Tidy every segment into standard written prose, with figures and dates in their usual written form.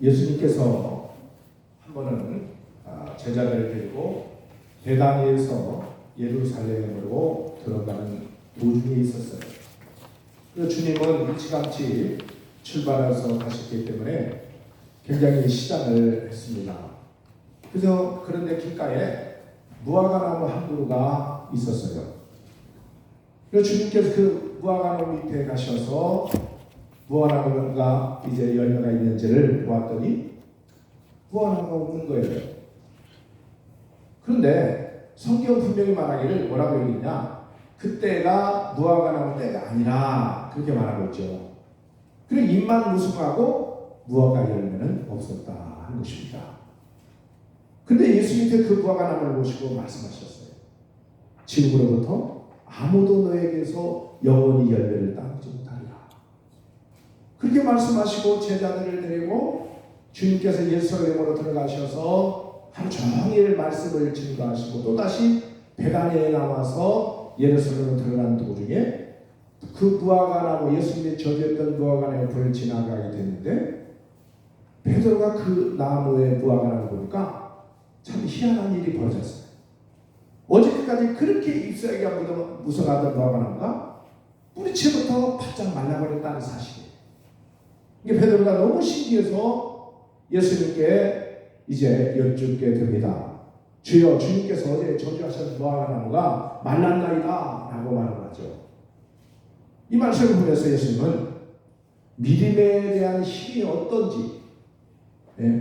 예수님께서 한 번은 제자들을 데리고 베다니에서 예루살렘으로 들어가는 도중에 있었어요. 그 주님은 일찌감치 출발해서 가셨기 때문에 굉장히 시장을 했습니다. 그래서 그런데 길가에 무화과나무 한 그루가 있었어요. 그래서 주님께서 그 무화과나무 밑에 가셔서 무화과나무가 이제 열매가 있는지를 보았더니 무화과나무가 없는 거예요. 그런데 성경 분명히 말하기를 뭐라고 얘기했냐? 그때가 무화과나무 때가 아니라 그렇게 말하고 있죠. 그리고 잎만 무성하고 무화과 열매는 없었다 하는 것입니다. 그런데 예수님께서 그 무화과나무를 보시고 말씀하셨어요. 지금으로부터 아무도 너에게서 영원히 열매를 따르지 못하리라. 그렇게 말씀하시고 제자들을 데리고 주님께서 예루살렘으로 들어가셔서 하루 종일 말씀을 증거하시고 또다시 베다니에 나와서 예루살렘으로 들어가는 도중에 그 무화과나무, 예수님이 저주했던 무화과나무 옆을 지나가게 됐는데 베드로가 그 나무의 무화과나무 보니까 참 희한한 일이 벌어졌어요. 어저께까지 그렇게 잎사귀가 무성하던 무화과나무가 뿌리채부터 바짝 말라버렸다는 사실이에요. 이게 베드로가 너무 신기해서 예수님께 이제 여쭙게 됩니다. 주여, 주님께서 어제 저주하신 무화과나무가 말랐나이다 라고 말을 하죠. 이 말씀을 보면서 예수님은 믿음에 대한 힘이 어떤지,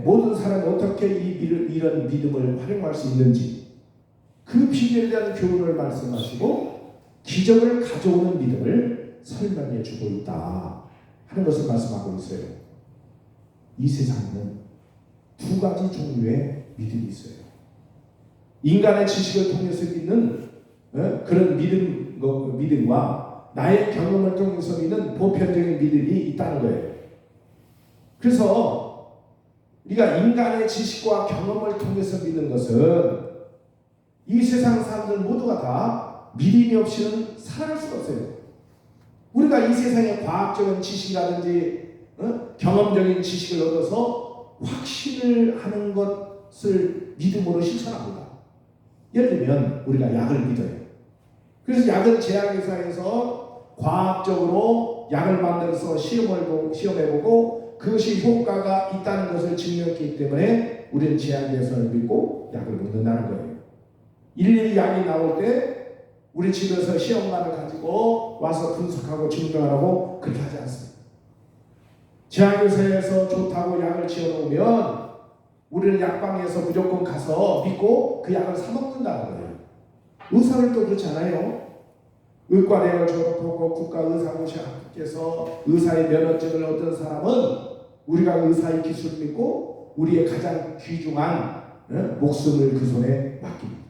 모든 사람이 어떻게 이런 믿음을 활용할 수 있는지 그 비결에 대한 교훈을 말씀하시고 기적을 가져오는 믿음을 설명해 주고 있다 하는 것을 말씀하고 있어요. 이 세상에는 두 가지 종류의 믿음이 있어요. 인간의 지식을 통해서 믿는 그런 믿음과 나의 경험을 통해서 믿는 보편적인 믿음이 있다는 거예요. 그래서 우리가 인간의 지식과 경험을 통해서 믿는 것은 이 세상 사람들 모두가 다 믿음이 없이는 살아갈 수가 없어요. 우리가 이 세상의 과학적인 지식이라든지 경험적인 지식을 얻어서 확신을 하는 것을 믿음으로 실천합니다. 예를 들면 우리가 약을 믿어요. 그래서 약은 제약회사에서 과학적으로 약을 만들어서 시험해보고 그것이 효과가 있다는 것을 증명했기 때문에 우리는 제약회사를 믿고 약을 먹는다는 거예요. 일일이 약이 나올 때 우리 집에서 시험관을 가지고 와서 분석하고 증명하라고 그렇게 하지 않습니다. 제약회사에서 좋다고 약을 지어놓으면 우리는 약방에서 무조건 가서 믿고 그 약을 사 먹는다는 거예요. 의사를 또 그렇지 않아요. 의과대학을 졸업하고 국가의사고시 합격해서 의사의 면허증을 얻은 사람은 우리가 의사의 기술을 믿고 우리의 가장 귀중한 목숨을 그 손에 맡깁니다.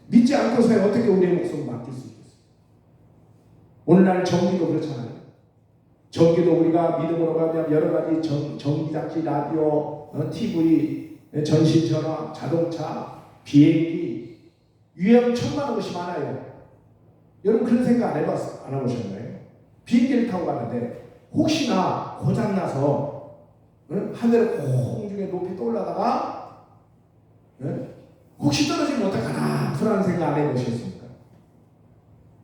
믿지 않고서 어떻게 우리의 목숨을 맡길 수 있겠어요? 오늘날 전기도 그렇잖아요. 전기도 우리가 믿음으로 가면 여러 가지 전기장치, 라디오, TV, 전시전화, 자동차, 비행기, 위험천만한 것이 많아요. 여러분 그런 생각 안 해보셨나요? 비행기를 타고 가는데 혹시나 고장나서 하늘에 공중에 높이 떠올라다가 혹시 떨어지면 어떡하나 불안한 생각 안 해보셨습니까?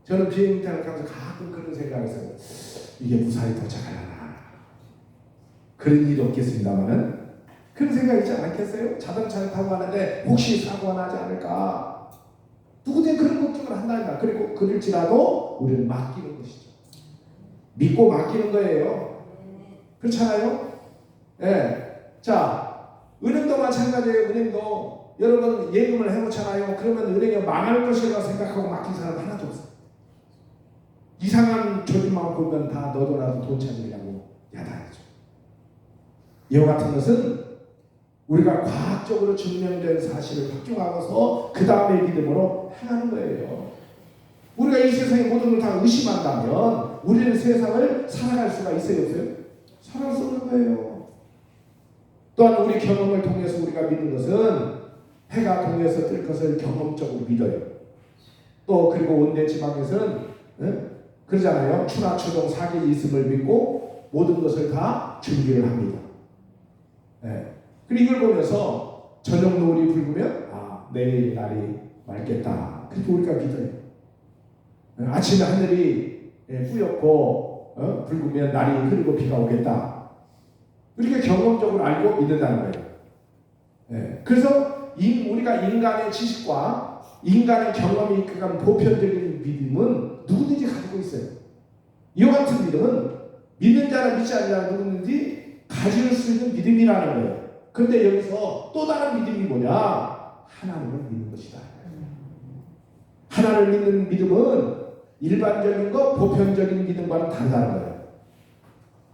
저는 비행기 타고 가면서 가끔 그런 생각을 했어요. 이게 무사히 도착하려나 그런 일이 없겠습니다만은 그런 생각 있지 않겠어요? 자동차를 타고 가는데 혹시 사고가 나지 않을까 누구든 그런 걱정을 한다니까. 그리고 그럴지라도 우리는 맡기는 것이죠. 믿고 맡기는 거예요. 그렇잖아요? 예. 자, 은행도 마찬가지예요. 은행도 여러분 예금을 해놓잖아요. 그러면 은행이 망할 것이라고 생각하고 맡긴 사람 하나도 없어요. 이상한 조짐만 보면 다 너도 나도 돈 찾으려고 야단하죠. 이와 같은 것은 우리가 과학적으로 증명된 사실을 확증하고서 그 다음에 믿음으로 행하는 거예요. 우리가 이 세상의 모든 걸 다 의심한다면 우리는 세상을 살아갈 수가 있어요? 없어요? 살아갈 수 없는 거예요. 또한 우리 경험을 통해서 우리가 믿는 것은 해가 동해서 뜰 것을 경험적으로 믿어요. 또 그리고 온대 지방에서는 그러잖아요. 추나 추동 사계이 있음을 믿고 모든 것을 다 준비를 합니다. 예. 그리고 이걸 보면서 저녁 노을이 붉으면 내일 날이 맑겠다. 그렇게 우리가 믿어요. 아침에 하늘이 뿌옇고 붉으면 날이 흐르고 비가 오겠다. 우리가 경험적으로 알고 믿는다는 거예요. 그래서 우리가 인간의 지식과 인간의 경험이 이끌어간 보편적인 믿음은 누구든지 가지고 있어요. 이와 같은 믿음은 믿는 자나 믿지 않는 자나 누구든지 가질 수 있는 믿음이라는 거예요. 그런데 여기서 또 다른 믿음이 뭐냐? 하나님을 믿는 것이다. 하나님을 믿는 믿음은 일반적인 것, 보편적인 믿음과는 다르다는 거예요.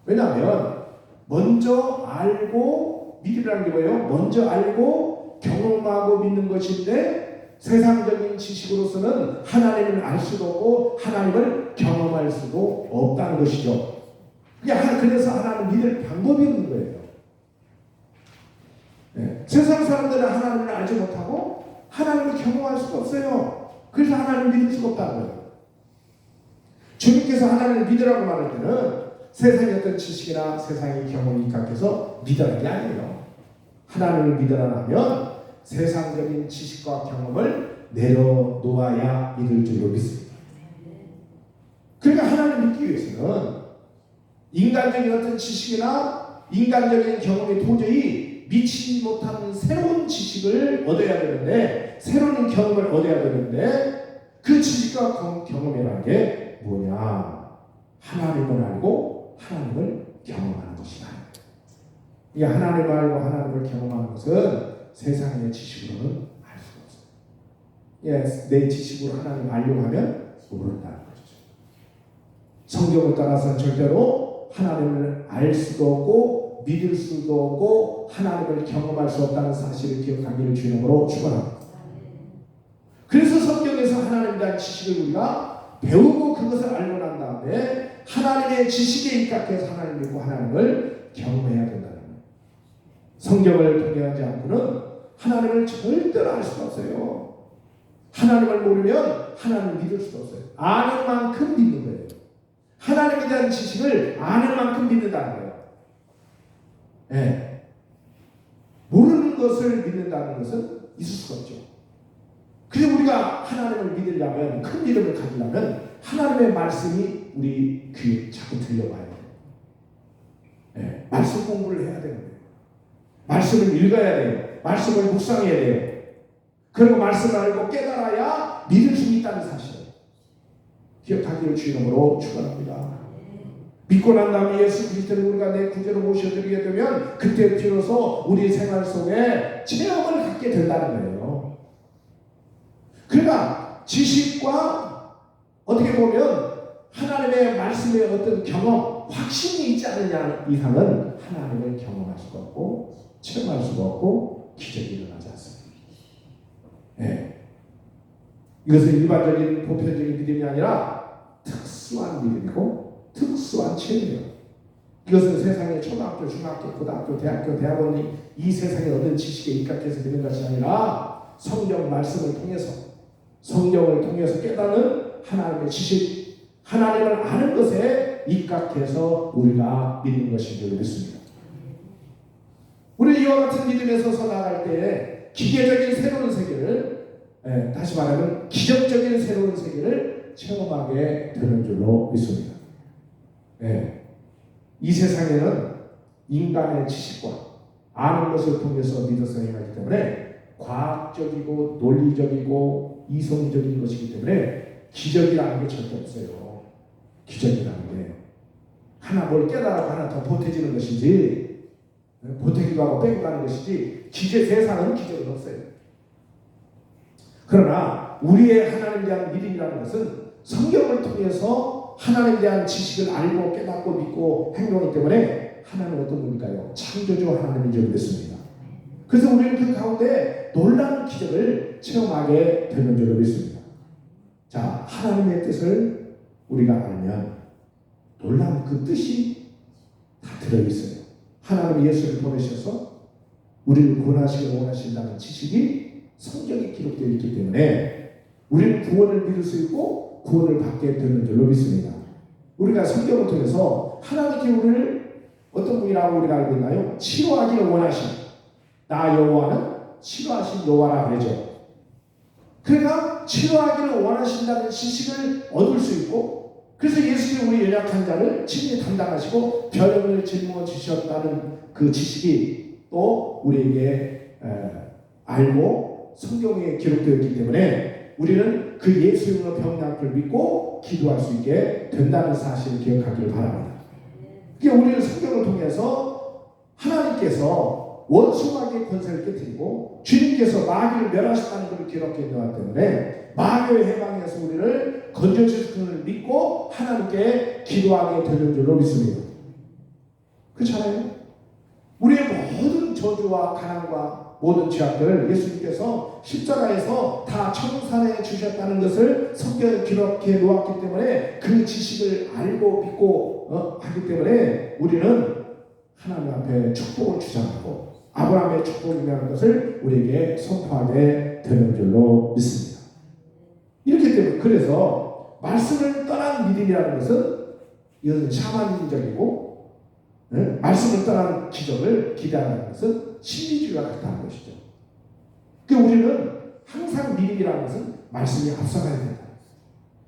왜냐하면 먼저 알고 믿음이라는 게 뭐예요? 먼저 알고 경험하고 믿는 것인데 세상적인 지식으로서는 하나님을 알 수도 없고 하나님을 경험할 수도 없다는 것이죠. 그래서 하나님을 믿을 방법이 없는 거예요. 세상 사람들은 하나님을 알지 못하고 하나님을 경험할 수가 없어요. 그래서 하나님을 믿을 수가 없다는 거예요. 주님께서 하나님을 믿으라고 말할 때는 세상의 어떤 지식이나 세상의 경험이 입각해서 믿으라는 게 아니에요. 하나님을 믿으라 하면 세상적인 지식과 경험을 내려놓아야 믿을 줄로 믿습니다. 그러니까 하나님을 믿기 위해서는 인간적인 어떤 지식이나 인간적인 경험이 도저히 미치지 못하는 새로운 지식을 얻어야 되는데, 새로운 경험을 얻어야 되는데, 그 지식과 경험이라는 게 뭐냐? 하나님을 알고 하나님을 경험하는 것이다. 이 하나님을 알고 하나님을 경험하는 것은 세상의 지식으로는 알 수가 없어요. 내 지식으로 하나님을 알려고 하면 모른다는 것이죠. 성경을 따라서는 절대로 하나님을 알 수도 없고 믿을 수도 없고 하나님을 경험할 수 없다는 사실을 기억하기를 주님으로 축원합니다. 그래서 성경에서 하나님에 대한 지식을 우리가 배우고 그것을 알고 난 다음에 하나님의 지식에 입각해서 하나님을 믿고 하나님을 경험해야 된다는 거예요. 성경을 통해하지 않고는 하나님을 절대로 알 수가 없어요. 하나님을 모르면 하나님을 믿을 수가 없어요. 아는 만큼 믿는 거예요. 하나님에 대한 지식을 아는 만큼 믿는다는 거예요. 모르는 것을 믿는다는 것은 있을 수가 없죠. 그래서 우리가 하나님을 믿으려면, 큰 믿음을 가지려면 하나님의 말씀이 우리 귀에 자꾸 들려와야 돼요. 말씀 공부를 해야 되는 거예요. 말씀을 읽어야 돼요. 말씀을 묵상해야 돼요. 그리고 말씀을 알고 깨달아야 믿을 수 있다는 사실을 기억하기를 주님으로 축원합니다. 믿고 난 다음에 예수 그리스도를 우리가 내 구주로 모셔드리게 되면 그때 비로소 우리 생활 속에 체험을 갖게 된다는 거예요. 그러니까 지식과 어떻게 보면 하나님의 말씀의 어떤 경험, 확신이 있지 않느냐 이상은 하나님을 경험할 수가 없고 체험할 수가 없고 기적이 일어나지 않습니다. 이것은 일반적인 보편적인 믿음이 아니라 특수한 믿음이고 특수한 체험이에요. 이것은 세상의 초등학교, 중학교, 고등학교, 대학교, 대학원이 이 세상에 얻은 지식에 입각해서 되는 것이 아니라 성경 말씀을 통해서 성경을 통해서 깨닫는 하나님의 지식, 하나님을 아는 것에 입각해서 우리가 믿는 것인 줄 믿습니다. 우리 이와 같은 믿음에 서서 나아갈 때 기계적인 새로운 세계를, 다시 말하면 기적적인 새로운 세계를 체험하게 되는 줄로 믿습니다. 이 세상에는 인간의 지식과 아는 것을 통해서 믿어서 행하기 때문에 과학적이고 논리적이고 이성적인 것이기 때문에 기적이라는 게 절대 없어요. 기적이라는 게 하나 뭘 깨달아서 하나 더 보태지는 것이지, 보태기도 하고 빼고 가는 것이지 세상은 기적은 없어요. 그러나 우리의 하나님에 대한 믿음이라는 것은 성경을 통해서 하나님에 대한 지식을 알고 깨닫고 믿고 행동하기 때문에 하나님은 어떤 분일까요? 창조주 하나님인 줄 믿습니다. 그래서 우리는 그 가운데 놀라운 기적을 체험하게 되는 줄로 믿습니다. 자, 하나님의 뜻을 우리가 알면 놀라운 그 뜻이 다 들어있어요. 하나님 예수를 보내셔서 우리를 구원하시기를 원하신다는 지식이 성경에 기록되어 있기 때문에 우리는 구원을 믿을 수 있고 구원을 받게 되는 줄로 믿습니다. 우리가 성경을 통해서 하나님께 우리를 어떤 분이라고 우리가 알고 있나요? 치료하기를 원하신 나 여호와는 치료하신 여호와라 그러죠. 그러니까 치료하기를 원하신다는 지식을 얻을 수 있고, 그래서 예수님이 우리 연약한 자를 친히 담당하시고 병을 짊어지셨다는 그 지식이 또 우리에게 알고 성경에 기록되어 있기 때문에 우리는 그 예수님의 병약을 믿고 기도할 수 있게 된다는 사실을 기억하기를 바랍니다. 그러니까 우리는 성경을 통해서 하나님께서 원수마귀의 권세를 깨뜨리고 주님께서 마귀를 멸하셨다는 것을 기록해 놓았기 때문에 마귀의 해방에서 우리를 건져주실 것을 믿고 하나님께 기도하게 되는 줄로 믿습니다. 그렇잖아요? 우리의 모든 저주와 가난과 모든 죄악들을 예수님께서 십자가에서 다 청산해 주셨다는 것을 성경에 기록해 놓았기 때문에 그 지식을 알고 믿고 하기 때문에 우리는 하나님 앞에 축복을 주장하고 아브라함의 축복이라는 것을 우리에게 선포하게 되는 줄로 믿습니다. 이렇기 때문에 그래서 말씀을 떠난 믿음이라는 것은 이것은 샤머니즘적이고 말씀을 떠난 기적을 기대하는 것은 신비주의와 같다는 것이죠. 그러니까 우리는 항상 믿음이라는 것은 말씀이 앞서가야 된다.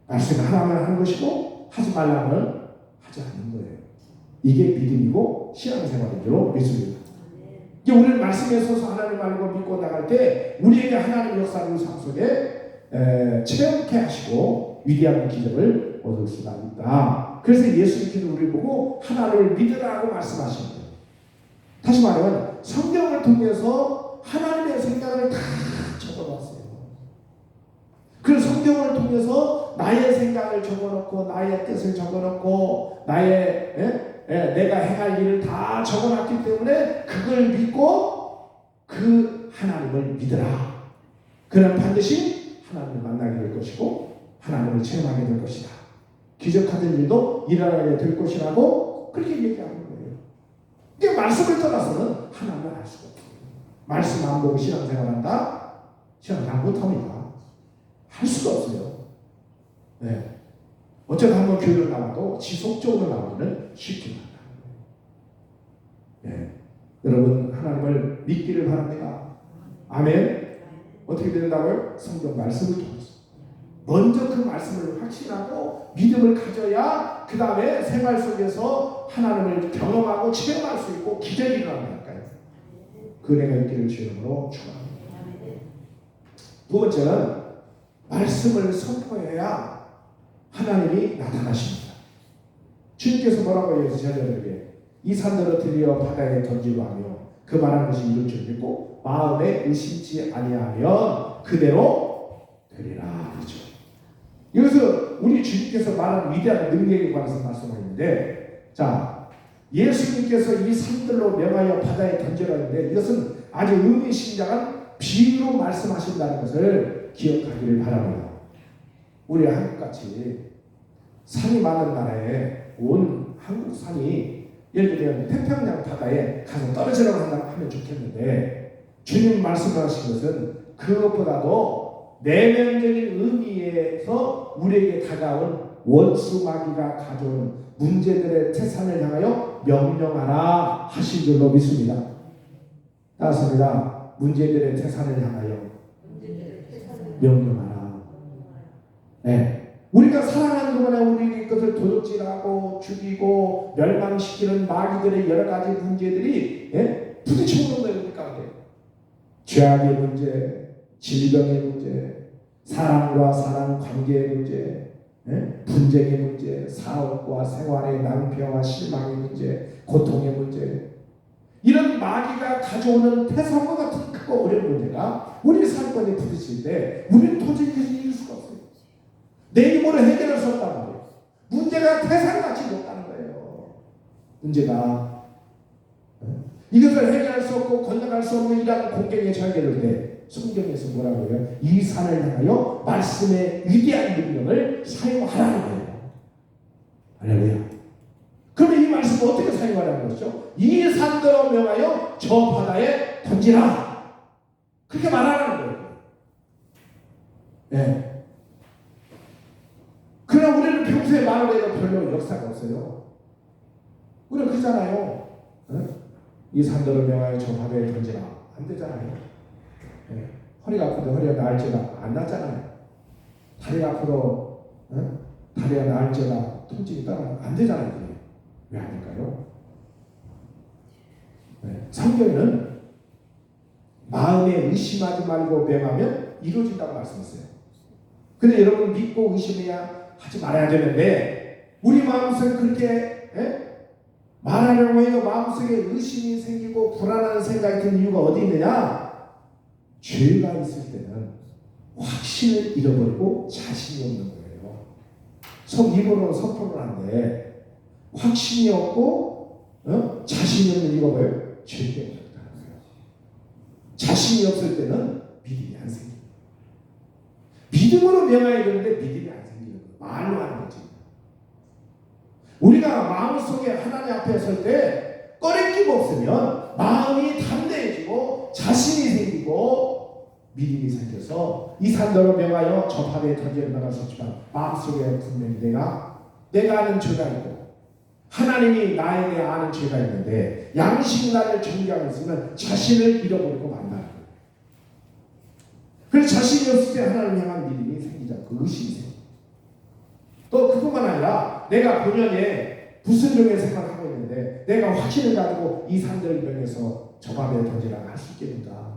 말씀이 하라면 하는 것이고 하지 말라면 하지 않는 거예요. 이게 믿음이고 신앙생활인 줄로 믿습니다. 우리는 말씀에 서서 하나님 알고 믿고 나갈 때 우리에게 하나님의 역사를 삶 속에 체험케 하시고 위대한 기적을 얻을 수가 있다. 그래서 예수님께서 우리를 보고 하나님을 믿으라고 말씀하십니다. 다시 말하면 성경을 통해서 하나님의 생각을 다 적어놨어요. 그 성경을 통해서 나의 생각을 적어놓고 나의 뜻을 적어놓고 나의 내가 행할 일을 다 적어놨기 때문에 그걸 믿고 그 하나님을 믿으라. 그럼 반드시 하나님을 만나게 될 것이고 하나님을 체험하게 될 것이다. 기적하던 일도 일어나게 될 것이라고 그렇게 얘기하는 거예요. 그러니까 말씀을 떠나서는 하나님을 알 수가 없어요. 말씀 안 보고 신앙생활한다? 신앙생활 못합니다. 할 수가 없어요. 네. 어쩌다 한번 교회를 나와도 지속적으로 나오기는 쉽지 않다. 네. 여러분 하나님을 믿기를 바랍니다. 아멘. 어떻게 된다고요? 성경 말씀을 통해서 먼저 그 말씀을 확신하고 믿음을 가져야 그 다음에 생활 속에서 하나님을 경험하고 체험할 수 있고 기적이 일어난다니까요. 그 은혜가 있기를 주님으로 축원합니다. 두 번째는 말씀을 선포해야 하나님이 나타나십니다. 주님께서 뭐라고 해서 제자들에게 이 산들을 들여 바다에 던지고 하며 그 말한 것이 이룰 줄 믿고 마음에 의심치 아니하면 그대로 되리라. 그렇죠. 여기서 우리 주님께서 말한 위대한 능력에 관해서 말씀하셨는데, 자 예수님께서 이 산들로 명하여 바다에 던지라 했는데 이것은 아주 의미심장한 비유로 말씀하신다는 것을 기억하기를 바랍니다. 우리 한국같이 산이 많은 나라에 온 한국 산이 예를 들면 태평양 바다에 가서 떨어지라고 하면 좋겠는데 주님 말씀하신 것은 그것보다도 내면적인 의미에서 우리에게 다가온 원수 마귀가 가져온 문제들의 태산을 향하여 명령하라 하신 줄로 믿습니다. 따랐습니다. 문제들의 태산을 향하여 명령하라. 네. 우리가 살아가는 동안에 우리 것을 도둑질하고 죽이고 멸망시키는 마귀들의 여러 가지 문제들이 부딪히고 있는 거예요. 우리 가운데 죄악의 문제, 질병의 문제, 사람과 사람 관계의 문제, 분쟁의 문제, 사업과 생활의 낭패와 실망의 문제, 고통의 문제, 이런 마귀가 가져오는 태산과 같은 크고 어려운 문제가 우리 삶권에 부딪힐 때 우리는 도저히 이길 수가 없어요. 내 힘으로 해결할 수 없다는 거예요. 문제가 태산같이 높다는 거예요. 문제가 이것을 해결할 수 없고 건너갈 수 없는 이러한 공경에 처해질 때 성경에서 뭐라고 해요? 이 산을 향하여 말씀의 위대한 능력을 사용하라는 거예요. 할렐루야. 그러면 이 말씀을 어떻게 사용하라는 것이죠? 이 산들로 명하여 저 바다에 던지라. 그렇게 말하라는 거예요. 네. 그러나 우리는 평소에 말을 해도 별로 역사가 없어요. 우리는 그러잖아요. 이 산들을 명하여 저 바다에 던지라. 안 되잖아요. 허리가 아프도 허리가 나을지라 안 낫잖아요. 다리가 아프도 다리가 나을지라 통증이 따라 안 되잖아요. 왜 안 될까요? 성경에는 마음에 의심하지 말고 명하면 이루어진다고 말씀했어요. 근데 여러분 믿고 의심해야 하지 말아야 되는데 우리 마음속에 그렇게 말하려고 해도 마음속에 의심이 생기고 불안한 생각이 드는 이유가 어디 있느냐? 죄가 있을 때는 확신을 잃어버리고 자신이 없는 거예요. 속 입으로는 선포를 하는데 확신이 없고 자신이 없는 이유가 뭐예요? 죄 때문에 그렇다는 거예요. 자신이 없을 때는 믿음이 안 생깁니다. 믿음으로 명하야 되는데 믿음이 안 생기는 거예요. 말로 하는 거지. 우리가 마음속에 하나님 앞에 설 때 꺼리낌 없으면 마음이 담대해지고 자신이 생기고 믿음이 생겨서 이 산더러 명하여 저 바다에 던져 나갔었지만 마음속에 분명히 내가 아는 죄가 있고 하나님이 나에 대해 아는 죄가 있는데 양식 나를 정죄하고 있으면 자신을 잃어버리고 만나는 거예요. 그래서 자신이 없을 때 하나님을 향한 믿음이 생기지 않고 의심이 생겨요. 또 그뿐만 아니라 내가 본연에 불순종의 생각을 하고 있는데 내가 확신을 가지고 이 산들을 명해서 저 바다에 던지라고 할 수 있겠는가?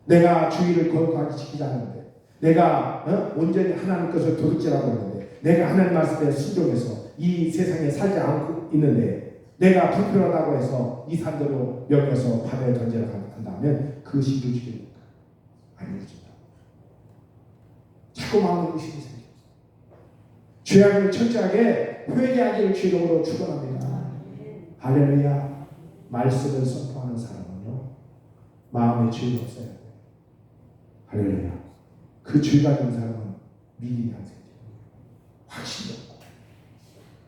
내가 주의를 거룩하게 지키지 않는데 내가 온전히 하나님 것을 도둑질하고 있는데 내가 하나님 말씀에 순종해서 이 세상에 살지 않고 있는데 내가 불편하다고 해서 이 산들로 명해서 바다에 던지라고 한다면 그것이 이루어지겠습니까? 안 이루어진다. 자꾸 마음에 의심이 생겨. 죄악을 철저하게 회개하기를 주님으로 축원합니다. 할렐루야. 말씀을 선포하는 사람은요 마음에 죄가 없어야 돼요. 할렐루야. 그 죄가 된 사람은 믿음이 안 생겨요. 확신이 없고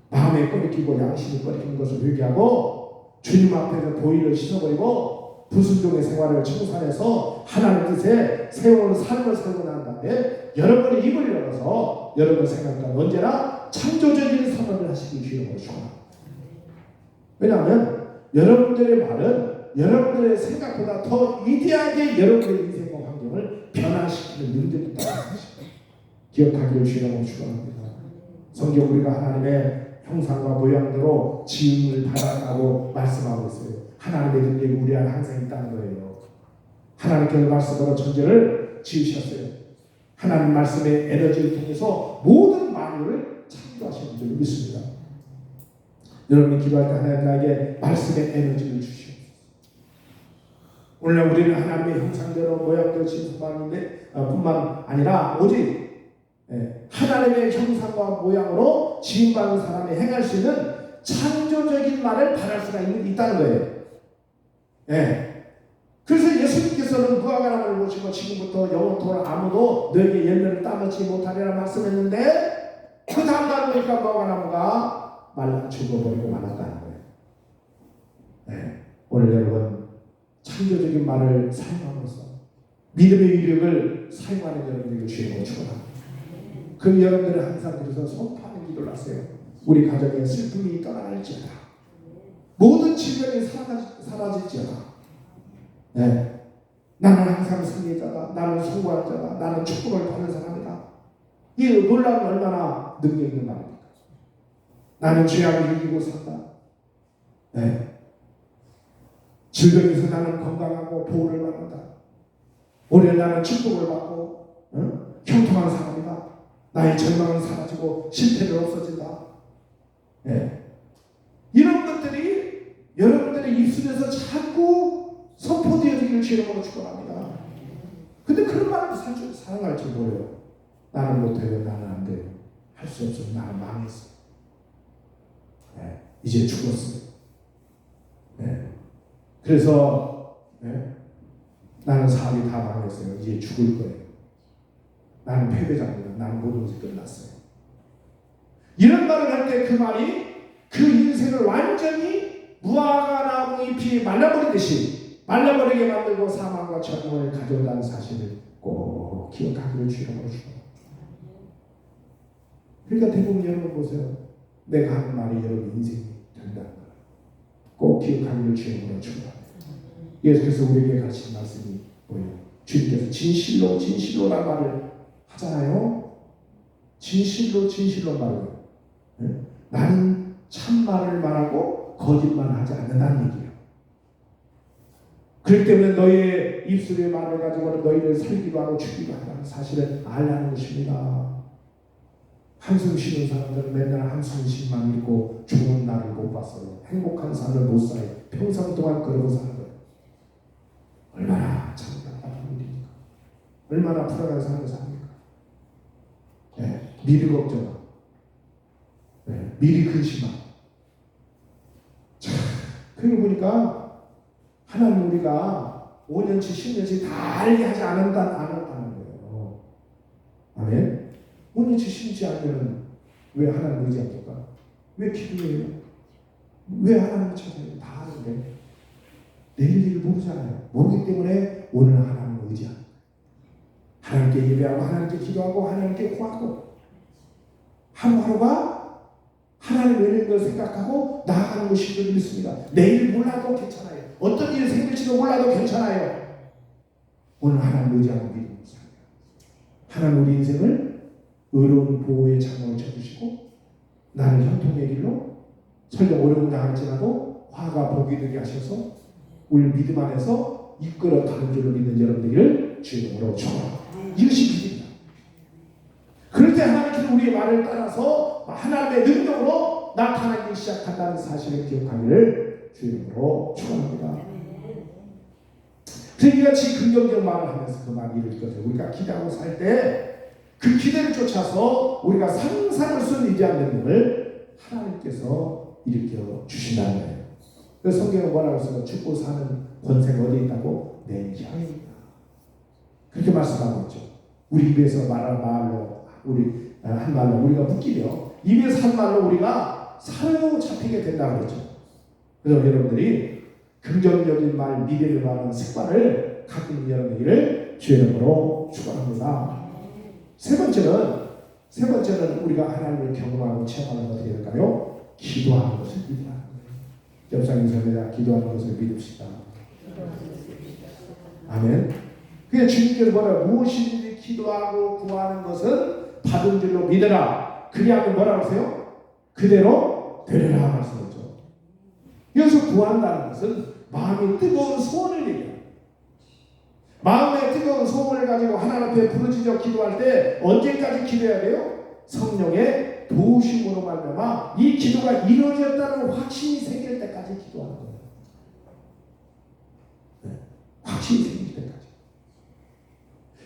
마음에 꺼리끼고 양심이 꺼리끼는 것을 회개하고 주님 앞에서 도의를 씻어버리고 불순종의 생활을 청산해서 하나님 뜻에 세우는 삶을 살고 난 다음에 여러분의 입을 열어서 여러분 생각과 언제나 창조적인 선언을 하시기 주님으로 축원합니다. 왜냐하면 여러분들의 말은 여러분들의 생각보다 더 위대하게 여러분의 인생과 환경을 변화시키는 능력이 있다는 사실을 기억하기를 주님으로 축원합니다. 성경 우리가 하나님의 형상과 모양대로 지음을 받았다고 말씀하고 있어요. 하나님의 능력이 우리 안에 항상 있다는 거예요. 하나님께서 말씀으로 천지를 지으셨어요. 하나님 말씀의 에너지를 통해서 모든 만물을 창조하신 줄 믿습니다. 여러분이 기도할 때 하나님 나에게 말씀의 에너지를 주시옵소서. 오늘 우리는 하나님의 형상대로 모양대로 지은 사람인데 뿐만 아니라 오직 하나님의 형상과 모양으로 지음받은 사람이 행할 수 있는 창조적인 말을 바랄 수가 있다는 거예요. 그래서 예수님께서는 무화과나무를 보시고 지금부터 영원토록 아무도 너에게 열매를 따먹지 못하리라 말씀했는데 그 다음날 보니까 무화과나무가 말라 죽어버리고 말았다는 거예요. 오늘 여러분 창조적인 말을 사용함으로써 믿음의 위력을 사용하는 여러분에게 주님으로 축원합니다. 그 여러분들은 항상 그래서 선포하는 기도를 하세요. 우리 가정에 슬픔이 떠날지어다. 모든 질병이 사라질지어다. 나는 항상 승리자다. 나는 성공한 자다. 나는 축복을 받는 사람이다. 이 놀라운 얼마나 능력 있는 말입니까? 나는 죄악을 이기고 산다. 질병에서 나는 건강하고 보호를 받는다. 올해 나는 축복을 받고 형통한 사람이다. 나의 절망은 사라지고 실패는 없어진다. 이런 것들이 여러분들의 입술에서 자꾸 선포되어지기를 주님으로 축원합니다. 근데 그런 말을 사용할 줄 모르요. 나는 못해요. 나는 안 돼요. 할 수 없어요. 나는 망했어요. 이제 죽었어요. 그래서 나는 사업이 다 망했어요. 이제 죽을 거예요. 나는 패배자입니다. 나는 모든 것이 끝났어요. 이런 말을 할 때 그 말이 그 인생을 완전히 무화과나무 잎이 말라버리듯이 말라버리게 만들고 사망과 절망을 가져온다는 사실을 꼭 기억하기를 주님으로 축원합니다. 그러니까 대부분 여러분 보세요. 내가 하는 말이 여러분 인생이 된다는 거예요. 꼭 기억하기를 주님으로 축원합니다. 예수께서 우리에게 가르친 말씀이 뭐예요? 주님께서 진실로 진실로란 말을 하잖아요. 진실로 말을. 네? 나는 참말을 말하고 거짓말하지 않는다는 얘기예요. 그렇기 때문에 너희의 입술의 말을 가지고는 너희를 살기도 하고 죽기도 한다는 사실을 알라는 것입니다. 한숨 쉬는 사람들은 맨날 한숨씩만 읽고 좋은 날을 못 봤어요. 행복한 삶을 못 살아요. 평생 동안 그러고 사는 거예요. 얼마나 참 답답한 일입니까? 얼마나 불안한 삶을 삽니까? 네, 미리 걱정하고, 네, 미리 근심하고. 자, 그걸 보니까 하나님 우리가 5년치, 10년치 다 알게 하지 않았다는 거예요. 아멘. 5년치 심지 않으면 왜 하나님 의지합니까? 왜 기도해요? 왜 하나님을 찾아요? 다 아는데 내일 일을 모르잖아요. 모르기 때문에 오늘 하나님을 의지합니다. 하나님께 예배하고 하나님께 기도하고 하나님께 구하고 하루하루가 하나님의 은혜인 걸 생각하고 나아가는 것인 줄 믿습니다. 내일 몰라도 괜찮아요. 어떤 일이 생길지도 몰라도 괜찮아요. 오늘 하나님 의지하고 믿음을 살아요. 하나님 우리 인생을 의로운 보호의 장막을 쳐주시고 나를 형통의 길로 설령 어려움을 당할지라도 화가 복이 되게 하셔서 우리 믿음 안에서 이끌어 가는 줄로 믿는 여러분들을 주님으로 축원합니다. 이것이 믿음이다. 그럴 때 하나님께서 우리의 말을 따라서 하나님의 능력으로 나타나기 시작한다는 사실을 기억하기를 주님으로 축원합니다. 그래서 이같이 긍정적 말을 하면서 그 말을 이룰 것을 우리가 기대하고 살 때 그 기대를 쫓아서 우리가 상상할 수 있는 위대한 능력을 하나님께서 일으켜 주신다는 거예요. 그래서 성경은 뭐라고 했어요? 죽고 사는 권세가 어디에 있다고? 내 혀에 있다. 그렇게 말씀하고 있죠. 우리 입에서 말한 말로 우리 한 말로 우리가 묶이며 입에서 한 말로 우리가 사로잡히게 된다고 그랬죠. 그래서 여러분들이 긍정적인 말, 믿음을 말하는 습관을 갖고 있는 여러분들을 주의 이름으로 축원합니다. 세 번째는 우리가 하나님을 경험하고 체험하는 것이 어떻게 될까요? 기도하는 것을 믿으라는 거예요. 옆사님 설명자 기도하는 것을 믿읍시다. 아멘. 그냥 주님께서 뭐라고 무엇이든지 기도하고 구하는 것은 받은 줄로 믿으라. 그리하면 뭐라고 하세요? 그대로 되리라 말씀이죠. 여기서 구한다는 것은 마음이 뜨거운 소원을 얘기해요. 마음에 뜨거운 소원을 가지고 하나님 앞에 부르짖어 기도할 때 언제까지 기도해야 돼요? 성령의 도우심으로 말미암아 이 기도가 이루어졌다는 확신이 생길 때까지 기도하는 거예요. 네. 확신이 생길 때까지.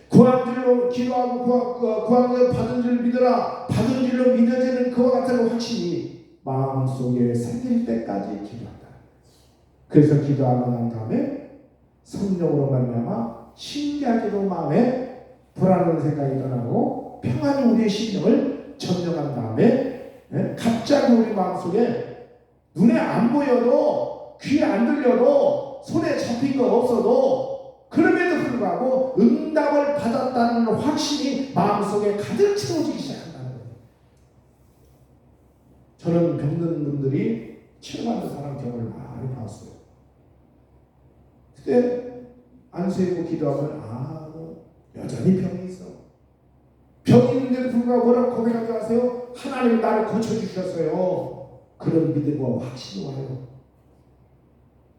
구한 줄로 기도하고 구한 줄 받은 줄 믿어라. 받은 줄로 믿어지는 그와 같은 확신이 마음속에 생길 때까지 기도한다. 그래서 기도하고 난 다음에 성령으로 말미암아 신기하게도 마음에 불안한 생각이 떠나고 평안히 우리의 심령을 점령한 다음에 갑자기 우리 마음속에 눈에 안 보여도 귀에 안 들려도 손에 잡힌 거 없어도 그럼에도 불구하고 응답을 받았다는 확신이 마음속에 가득 채워지기 시작한다는 거예요. 저는 병든 분들이 치료받는 사람 경험을 많이 봤어요. 그때 안수했고 기도하면 여전히 병이 있어. 병이 있는데도 불구하고 뭐라고 고백하지 마세요? 하나님이 나를 고쳐주셨어요. 그런 믿음과 확신이 와요.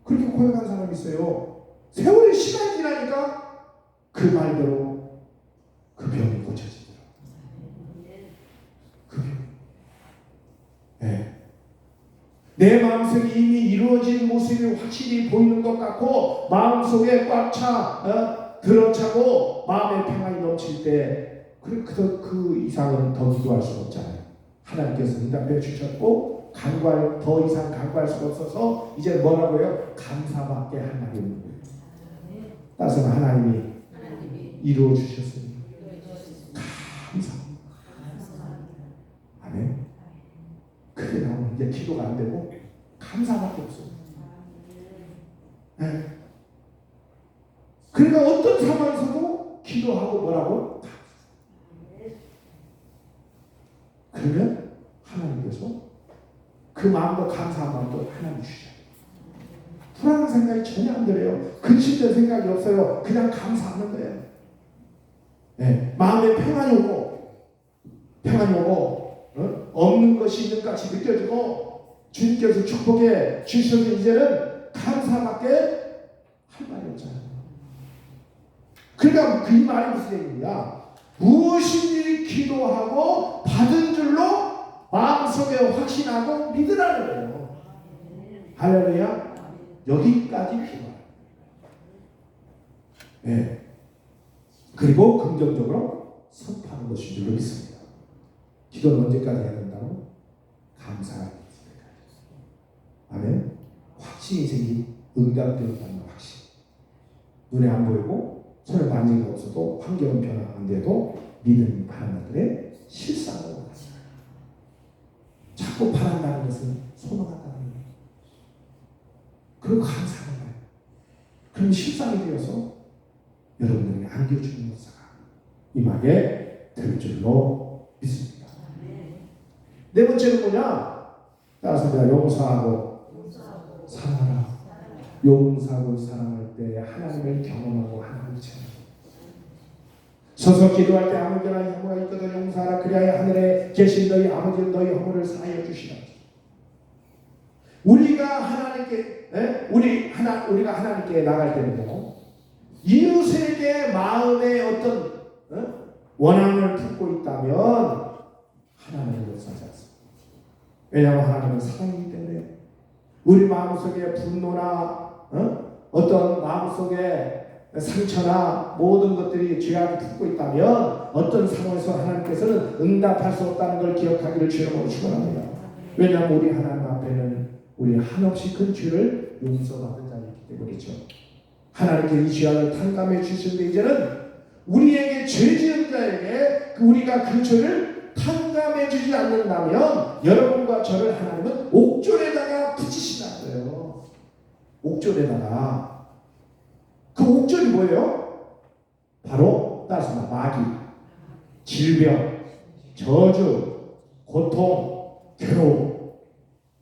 그렇게 고백한 사람이 있어요. 세월이 시간이 지나니까 그 말대로 그 병이 고쳐지더라고요. 그 병. 네. 내 마음속에 이미 이루어진 모습이 확실히 보이는 것 같고 마음속에 꽉 차 들어차고 마음의 평안이 넘칠 때 그 이상은 더 기도할 수가 없잖아요. 하나님께서 응답해 주셨고 더 이상 간구할 수가 없어서 이제 뭐라고 해요? 감사밖에 할 말이 없는 거예요. 따라서 하나님이 이루어 주셨으니 감사합니다. 아멘. 그게 나오는 이제 기도가 안 되고 감사밖에 없어요. 네. 그러니까 어떤 상황에서도 기도하고 뭐라고? 그러면 하나님께서 그 마음도 감사한 마음도 하나님 주셔요. 불안한 생각이 전혀 안 들어요. 근심된 생각이 없어요. 그냥 감사하는 거예요. 네. 마음에 평안이 오고 없는 것이 있는 것 같이 느껴지고 주님께서 축복해 주셔서 이제는 감사밖에 할 말이 없잖아요. 그러니까 그 말이 무슨 얘기냐? 무엇인지 기도하고 받은 줄로 마음속에 확신하고 믿으라는 거예요. 할렐루야. 여기까지 기도해요. 네. 그리고 긍정적으로 선포하는 것인 줄로 믿습니다. 기도는 언제까지 해야 된다고? 감사하게 때까지. 아멘. 확신이 생긴 응답되었다는 확신. 눈에 안 보이고 손에 만진 게 없어도 환경은 변화하는데도 믿음이 바란다들의 실상으로 가자. 자꾸 바란다는 것은 소망한다는 거예요. 그리고 감사하는 거예요. 그럼 실상이 되어서 여러분들에게 안겨주는 역사가 임하게 될 줄로 믿습니다. 네 번째는 뭐냐? 따라서 내가 용서하고 사랑하라. 용서하고 사랑할 때 하나님을 경험하고 하나님을 체험하라. 서서 기도할 때 아무데나 허물가 있거든 용서하라. 그리하여 하늘에 계신 너희 아버지는 너희 허물을 사하여 주시라. 우리가 하나님께 우리가 하나님께 나갈 때는요, 이웃에게 마음에 어떤 원함을 품고 있다면 하나님을 용서하지 않습니다. 왜냐하면 하나님은 사랑이기 때문에 우리 마음속에 분노나 어떤 마음속에 상처나 모든 것들이 죄악을 품고 있다면 어떤 상황에서 하나님께서는 응답할 수 없다는 걸 기억하기를 주님으로 축원합니다. 왜냐하면 우리 하나님 앞에는 우리 한없이 큰 죄를 용서받은 자이기 때문이죠. 하나님께 이 죄악을 탕감해 주시는데 이제는 우리에게 죄 지은 자에게 우리가 그 죄를 탕감해 주지 않는다면 여러분과 저를 하나님은 옥졸에다가 붙이신다는 거예요. 옥졸에다가. 그 옥졸이 뭐예요? 바로 따라서 마귀, 질병, 저주, 고통, 괴로움.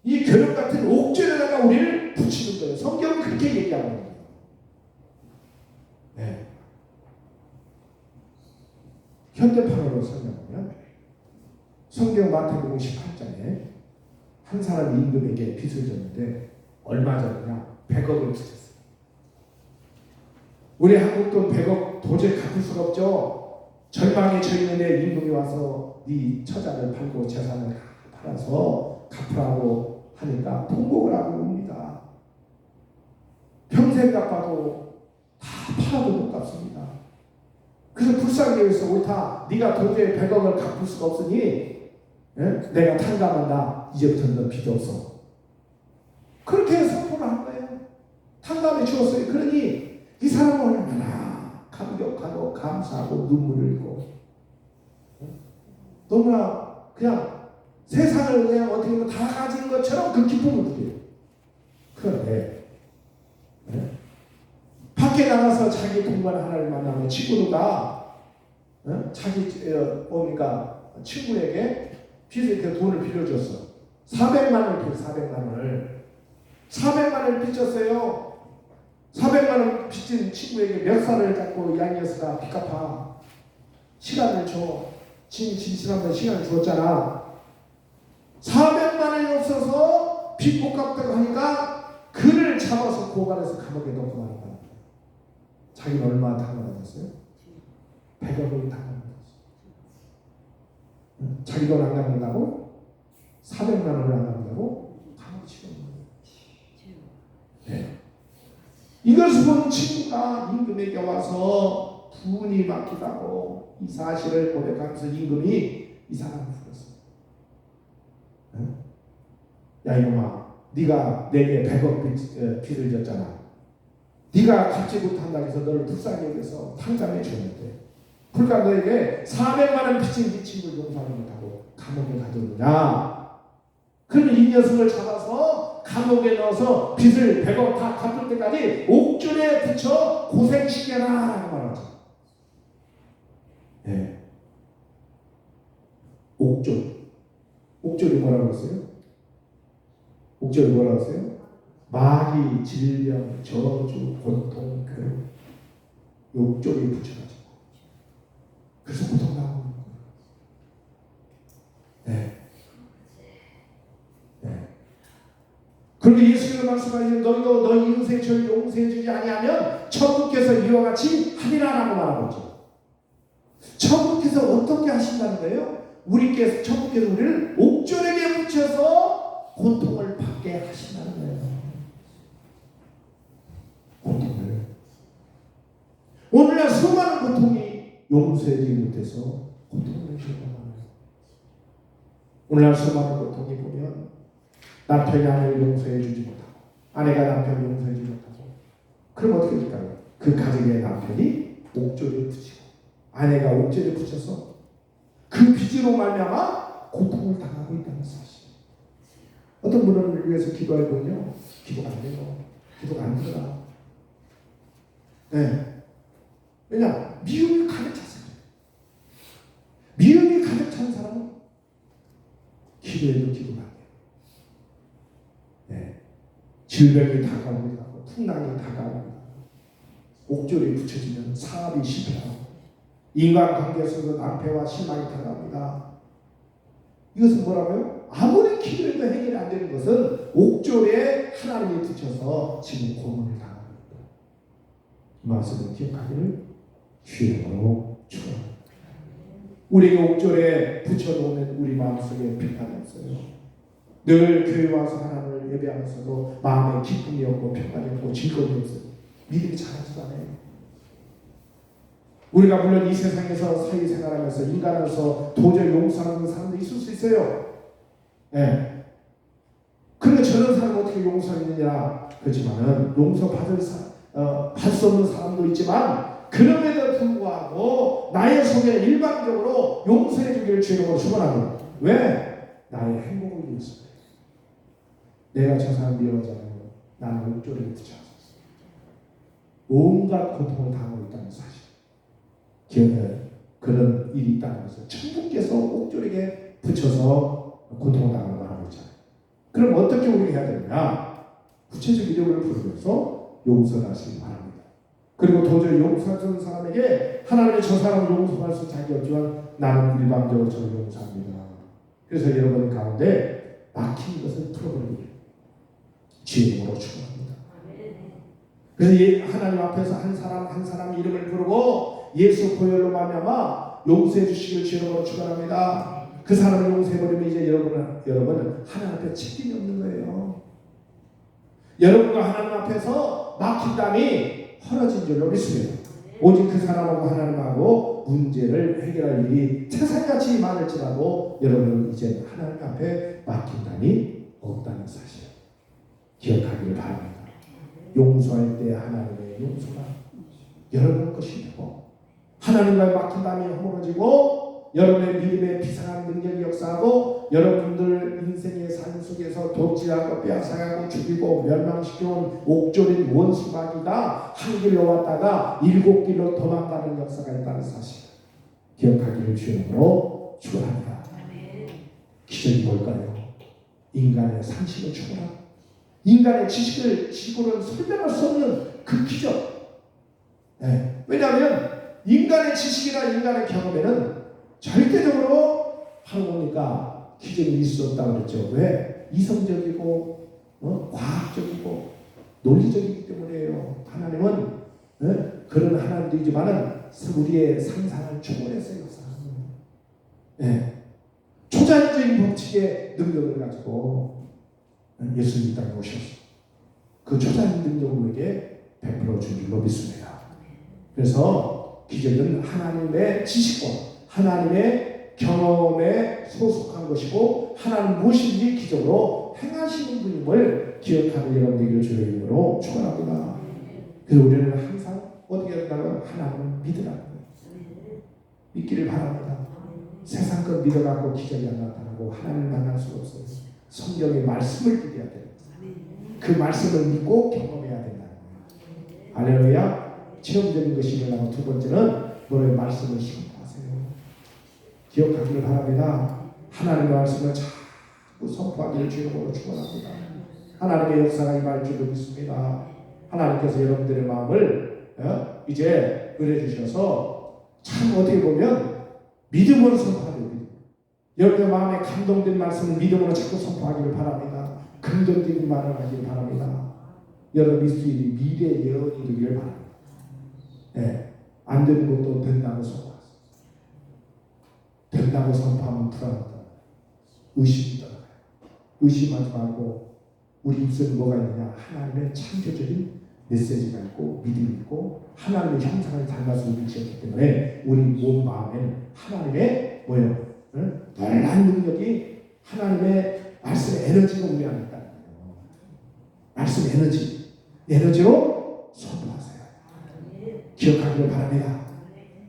이 괴로움 같은 옥졸에다가 우리를 붙이는 거예요. 성경은 그렇게 얘기하고 있는 거예요. 네. 현대판으로 설명하면 성경 마태복음 18장에 한 사람이 임금에게 빚을 졌는데 얼마 졌느냐? 100억을 빚었어요. 우리 한국 돈 100억 도저히 갚을 수가 없죠. 절망에 처했는데 임금이 와서 네 처자를 팔고 재산을 다 팔아서 갚으라고 하니까 통곡을 하고 옵니다. 평생 갚아도 다 팔아도 못 갚습니다. 그래서 불쌍히 여기서 옳다. 네가 도저히 100억을 갚을 수가 없으니 내가 탕감한다. 이제부터 너 빚 없어. 그렇게 선포를 한 거예요. 탕감해 주었어요. 그러니 이 사람은 얼마나 감격하고 감사하고 눈물을 흘리고 너무나 그냥 세상을 그냥 어떻게 보면 다 가진 것처럼 그 기쁨을 누려요. 그런데 밖에 나가서 자기 동반 하나를 만나면 친구가 자기 그러니까 친구에게 빚을 돈을 빌려줬어. 400만 원을 400만 원을 빚졌어요. 400만 원 빚진 친구에게 몇 살을 잡고 이 녀석아 빚 갚아. 시간을 줘. 지난번 시간을 주었잖아. 400만 원이 없어서 빚 못 갚다고 하니까 그를 잡아서 고발해서 감옥에 넣고 말이야. 자기는 얼마 당근받았어요? 100억을 당근받았어요. 자기 돈 안 갚는다고? 400만 원을 안 갚는다고? 감옥에 치우는 거예요. 네. 이것을 본 친구가 임금에게 와서 분이 막히다고 이 사실을 고백하면서 임금이 이 사람을 불렀어요. 야 이놈아, 네가 내게 100억 빚을 졌잖아. 네가 갚지 못한다 해서 너를 불쌍히 여겨서 탕감해 줬는데 불과 너에게 400만 원 빚진 네 친구를 용서하지 못하고 감옥에 가뒀느냐. 그러면 이 녀석을 잡아서 감옥에 넣어서 빚을 100억 다 갚을 때까지 옥졸에 붙여 고생시켜라 라고 말하죠. 네. 옥졸이 뭐라고 했어요? 옥졸이 뭐라고 했어요? 마귀, 질병, 저주, 고통, 괴로움 욕조에 붙여가지고 그래서 고통당하고 있는 거예요. 네. 네. 그리고 예수님의 말씀하시는 너희도 너희 인생의 죄를 용서해 주지 아니하면 천국께서 이와 같이 하리라라고 말하고 있죠. 천국께서 어떻게 하신다는 거예요? 천국께서 우리를 옥졸에게 붙여서 고통을 받게 하신다는 거예요. 고통을. 오늘날 수많은 고통이 용서해지지 못해서 고통을 주는 거예요. 오늘날 수많은 고통이 보면 남편이 아내를 용서해주지 못하고 아내가 남편을 용서해주지 못하고 그럼 어떻게 될까요? 그 가정의 남편이 옥졸에 붙이고 아내가 옥졸에 붙여서 그 빚으로 말미암아 고통을 당하고 있다는 사실. 어떤 분을 위해서 기도해보면요 기도가 안 돼요. 기도가 안 들어가. 네. 왜냐? 미움이 가득 찼어요. 미움이 가득 찬 사람은 기도해도 기도가 안 돼요. 네. 질병이 다가옵니다. 풍랑이 다가옵니다. 옥졸에 붙여지면 사업이 실패하고 인간관계에서도 낭패와 실망이 다가옵니다. 이것은 뭐라고요? 아무리 기도해도 해결이 안 되는 것은 옥졸에 하나님이 붙여서 지금 고문을 당합니다. 이 말씀을 기억하기를 주의 이름으로 축원합니다. 우리에게 옥졸에 붙여놓으면 우리 마음속에 평안이 없어요. 늘 교회 와서 하나님을 예배하면서도 마음에 기쁨이 없고 평안이 없고 즐거움이 없어요. 믿음이 자라지도 않아요. 우리가 물론 이 세상에서 사회생활하면서 인간으로서 도저히 용서하는 사람도 있을 수 있어요. 예. 그런데 저런 사람은 어떻게 용서하느냐? 그렇지만은 용서받을 받을 수 없는 사람도 있지만 그럼에도 불구하고 나의 속에 일방적으로 용서해 주기를 주님으로 축원합니다. 왜? 나의 행복을 위해서. 내가 저 사람 미워하잖아요. 나는 옥졸에 붙여서 온갖 고통을 당하고 있다는 사실. 기억에 그런 일이 있다는 것을 천국께서 옥졸에게 붙여서 고통을 당하는 걸 하고 있잖아요. 그럼 어떻게 우리가 해야 되느냐? 구체적 이름을 부르면서 용서를 하시기 바랍니다. 그리고 도저히 용서할 수 없는 사람에게 하나님의 저 사람을 용서할 수 자격이 없지만 나는 일방적으로 저를 용서합니다. 그래서 여러분 가운데 막힌 것을 풀어버리기 주님으로 축원합니다. 그래서 하나님 앞에서 한 사람 이름을 부르고 예수 보혈로 말미암아 용서해 주시길 주님으로 축원합니다. 그 사람을 용서해버리면 이제 여러분은 하나님 앞에 책임이 없는 거예요. 여러분과 하나님 앞에서 막힌 담이 헐어진 줄로 믿습니다. 오직 그 사람하고 하나님하고 문제를 해결할 일이 태산같이 많을지라도 여러분은 이제 하나님 앞에 막힌 담이 없다는 사실 기억하기를 바랍니다. 용서할 때 하나님의 용서가 여러분 것이 되고 하나님과의 막힌 담이 허물어지고 여러분의 믿음의 비상한 능력이 역사하고 여러분들 인생의 삶 속에서 돕질하고 빼앗아가고 죽이고 멸망시켜온 옥졸인 원수 마귀가 한 길로 왔다가 7길로 도망가는 역사가 있다는 사실 기억하기를 주님으로 축원합니다. 기적이 뭘까요? 인간의 상식을 초월한 인간의 지식을 지구는 설명할 수 없는 그 기적. 네. 왜냐하면 인간의 지식이나 인간의 경험에는 절대적으로 하는 거니까 기적이 있을 수 없다고 그랬죠. 왜? 이성적이고 과학적이고 논리적이기 때문에요. 하나님은 그런 하나님이지만은 우리의 상상을 초월했어요. 초자연적인 법칙의 능력을 가지고 예수님이 땅에 오셔서 그 초자연 능력을 우리에게 베풀어 준 줄로 믿습니다. 그래서 기적은 하나님의 지식과 하나님의 경험에 소속한 것이고 하나님 무엇인지 기적으로 행하시는 분임을 기억하는 여러분 되기를 주의 이름으로 축원합니다. 그래서 우리는 항상 어떻게 한다고 하나님을 믿으라는 거예요. 믿기를 바랍니다. 세상 것 믿어갖고 기적이 안 나타나고 하나님을 만날 수가 없어요. 성경의 말씀을 믿어야 돼요. 그 말씀을 믿고 경험해야 된다는 거예요. 할렐루야. 체험적인 것이 일어나고 두 번째는 너의 말씀을 선포하세요. 기억하기를 바랍니다. 하나님의 말씀을 자꾸 선포하기를 주님으로 축원합니다. 하나님의 역사가 임할 줄로 믿습니다. 하나님께서 여러분들의 마음을 이제 의뢰주셔서 참 어떻게 보면 믿음으로 선포하는 거예요. 여러분의 마음에 감동된 말씀을 믿음으로 자꾸 선포하기를 바랍니다. 긍정적인 말을 하기를 바랍니다. 여러분 미스터리 미래 예언이 되기를 바랍니다. 네. 안 되는 것도 된다고 선포하세요. 된다고 선포하면 불안하다. 의심이 떠나가요. 의심하지 말고 우리 입술에 뭐가 있느냐? 하나님의 창조적인 메시지가 있고 믿음이 있고 하나님의 형상을 닮아서 우리 지었기 때문에 우리 몸 마음에는 하나님의 뭐예요? 놀라운 능력이 하나님의 말씀의 에너지가 우리 안에 있다는 거예요. 말씀 에너지로 선포하세요. 기억하기를 바랍니다.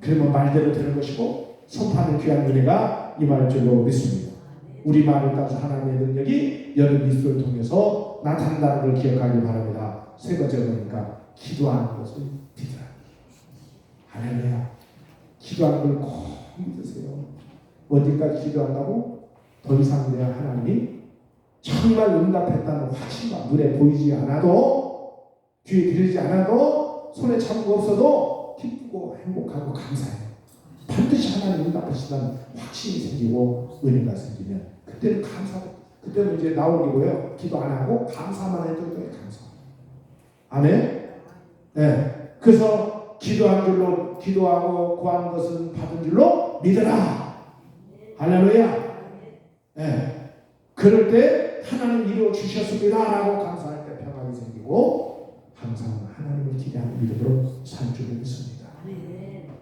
그러면 말대로 되는 것이고 선포하는 귀한 은혜가 임할 줄로 믿습니다. 우리 말을 따라서 하나님의 능력이 여러분 미술을 통해서 나타난다는 걸 기억하길 바랍니다. 세 번째 보니까 기도하는 것을 믿으라. 할렐루야. 기도하는 걸 꼭 믿으세요. 어디까지 기도한다고? 더 이상 내가 하나님이 정말 응답했다는 확신과 눈에 보이지 않아도 귀에 들리지 않아도 손에 잡고 없어도 기쁘고 행복하고 감사해요. 반드시 하나님 응답하시다는 확신이 생기고 은혜가 생기면 그때는 그때는 이제 나오는 게 뭐예요? 기도 안 하고 감사만 해도 감사. 아멘. 네. 그래서 기도한 줄로 기도하고 구하는 것은 받은 줄로 믿으라. 할렐루야. 네. 그럴 때 하나님 이루어 주셨습니다라고 감사할 때 평안이 생기고 항상 하나님을 기대하는 믿음으로 살 줄을 믿습니다.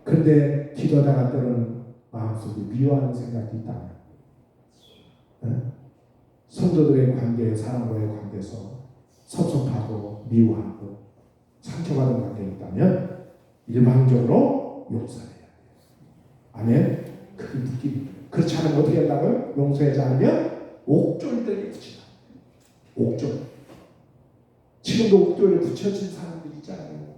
그런데 기도하다가 때로는 마음속에 미워하는 생각이 있다면 성도들의 관계, 사람과의 관계에서 섭섭하고 미워하고 상처받은 관계가 있다면 일방적으로 용서해야 돼요. 아멘. 그게 느낌이. 그렇지 않으면 어떻게 한다고요? 용서하지 않으면 옥졸들이 붙이다. 옥졸. 지금도 옥졸에 붙여진 사람들이 있잖아요.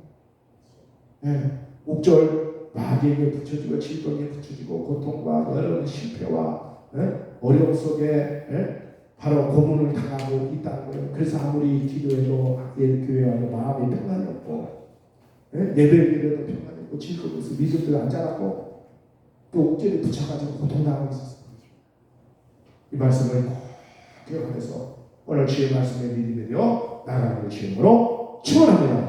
네. 옥졸 마귀에게 붙여지고 질병에 붙여지고 고통과 여러 실패와 어려움 속에 바로 고문을 당하고 있다는 거예요. 그래서 아무리 기도해도 교회와도 마음이 평안이 없고 예배를 드려도 평안이 없고 질병에서 믿음도 안 자랐고 또 옥죄에 붙여가지고 고통당하고 있었어요. 이 말씀을 꼭 기억하면서 오늘 주의 말씀에 믿음이 되어 나가기를 주님으로 축원합니다.